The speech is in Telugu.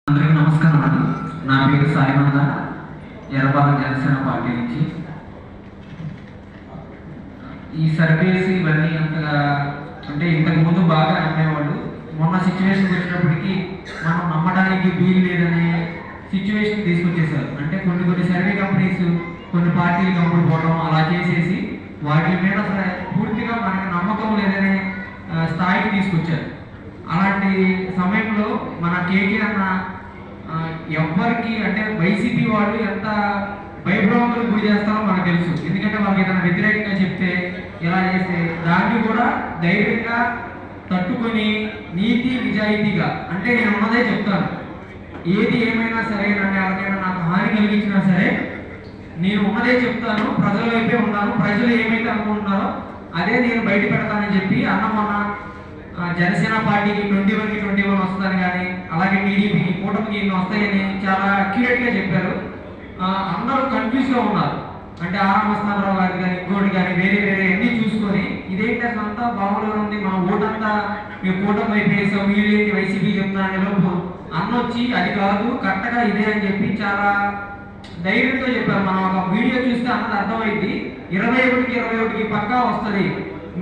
అందరికీ నమస్కారం అండి. నా పేరు సాయినంద, ఎర్రపాలెం జనసేన పార్టీ నుంచి. ఈ సర్వేస్ ఇవన్నీ అంతగా అంటే ఇంతకు ముందు బాగా నమ్మేవాళ్ళు. మొన్న సిచ్యువేషన్ వచ్చినప్పటికీ మనం నమ్మడానికి వీలు లేదనే సిచ్యువేషన్ తీసుకొచ్చేసారు. అంటే కొన్ని సర్వే కంపెనీస్ కొన్ని పార్టీలకు అమ్ముడు పోవడం అలా చేసేసి వాటి మీద అసలు పూర్తిగా మనకి నమ్మకం లేదనే స్థాయికి తీసుకొచ్చారు. అలాంటి సమయంలో మన కేకే అన్న ఎవ్వరికి అంటే వైసీపీ వాళ్ళు ఎంత భయభ్రాంతులకు గురి చేస్తారో మనకు తెలుసు. ఎందుకంటే వాళ్ళకి ఏదైనా వ్యతిరేకంగా చెప్తే ఎలా చేస్తే దాన్ని కూడా ధైర్యంగా తట్టుకొని నీతి నిజాయితీగా అంటే నేను ఉన్నదే చెప్తాను. ఏది ఏమైనా సరే నన్ను ఎవరికైనా నాకు హాని కలిగించినా సరే నేను ఉన్నదే చెప్తాను, ప్రజల వైపే ఉన్నాను, ప్రజలు ఏమైతే అనుకుంటున్నారో అదే నేను బయట పెడతానని చెప్పి అన్న మొన్న జనసేన పార్టీకి 21కి 21 వస్తుందని కానీ అలాగే టీడీపీకి కూటమికి ఇన్ని వస్తాయని చాలా అక్యురేట్గా చెప్పారు. అందరూ కన్ఫ్యూజ్గా ఉన్నారు. అంటే ఆరామస్థానరావు గారి కానీ ఇంకోటి కానీ వేరే అన్నీ చూసుకొని ఇదేంటి అసలు అంతా బాగుండే ఉంది, మా ఓటంతా మేము కూటమి వైపు వేసాం, వీళ్ళేంటి వైసీపీ చెప్తున్నారని లోపు అన్న వచ్చి అది కాదు కరెక్ట్గా ఇదే అని చెప్పి చాలా ధైర్యంతో చెప్పారు. మనం ఒక వీడియో చూస్తే అన్నది అర్థమైంది. 21కి 21 పక్కా వస్తుంది